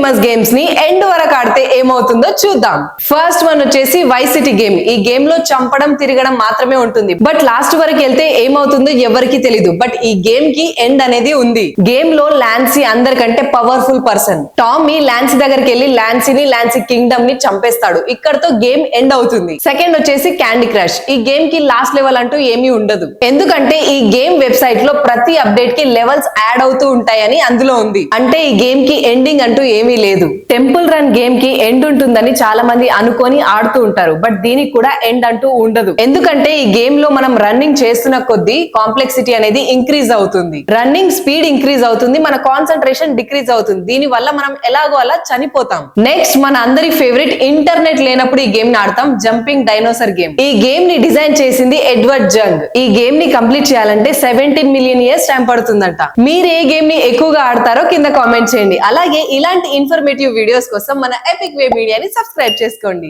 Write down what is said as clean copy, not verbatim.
Famous games ని end వరకు ఆడితే ఏమవుతుందో చూద్దాం. ఫస్ట్ వన్ వచ్చేసి వైస్ సిటీ గేమ్. ఈ గేమ్ లో చంపడం తిరగడం మాత్రమే ఉంటుంది. బట్ లాస్ట్ వరకు వెళ్తే ఏమవుతుందో ఎవరికి తెలీదు. బట్ ఈ గేమ్ కి ఎండ్ అనేది ఉంది. గేమ్ లో లాన్సీ అందరికంటే పవర్ఫుల్ పర్సన్. టామీ లాన్సీ దగ్గరికి వెళ్లి లాన్సీ కింగ్డమ్ ని చంపేస్తాడు. ఇక్కడతో గేమ్ ఎండ్ అవుతుంది. సెకండ్ వచ్చేసి క్యాండీ క్రష్. ఈ గేమ్ కి లాస్ట్ లెవెల్ అంటూ ఏమీ ఉండదు. ఎందుకంటే ఈ గేమ్ వెబ్సైట్ లో ప్రతి అప్డేట్ కి లెవెల్స్ యాడ్ అవుతూ ఉంటాయని అందులో ఉంది. అంటే ఈ గేమ్ కి ఎండింగ్ అంటూ ఏమీ లేదు. టెంపుల్ రన్ గేమ్ కి ఎండ్ ఉంటుందని చాలా మంది అనుకొని ఆడుతూ ఉంటారు. బట్ దీనికి కూడా ఎండ్ అంటూ ఉండదు. ఎందుకంటే ఈ గేమ్ లో మనం రన్నింగ్ చేస్తున్న కొద్దీ కాంప్లెక్సిటీ అనేది ఇంక్రీజ్ అవుతుంది. రన్నింగ్ స్పీడ్ ఇంక్రీజ్ అవుతుంది, మన కాన్సన్ట్రేషన్ డిక్రీజ్ అవుతుంది. దీని వల్ల మనం ఎలాగో అలా చనిపోతాం. నెక్స్ట్ మన అందరి ఫేవరెట్, ఇంటర్నెట్ లేనప్పుడు ఈ గేమ్ ని ఆడతాం, జంపింగ్ డైనోసార్ గేమ్. ఈ గేమ్ ని డిజైన్ చేసింది ఎడ్వర్డ్ జంగ్. ఈ గేమ్ ని కంప్లీట్ చేయాలంటే 17 మిలియన్ ఇయర్స్ టైం పడుతుందంట. మీరు ఏ గేమ్ ని ఎక్కువగా ఆడతారో కింద కామెంట్ చేయండి. అలాగే ఇలాంటి ఇన్ఫర్మేటివ్ వీడియోస్ కోసం మన ఎపిక్ వే మీడియాని సబ్స్క్రైబ్ చేసుకోండి.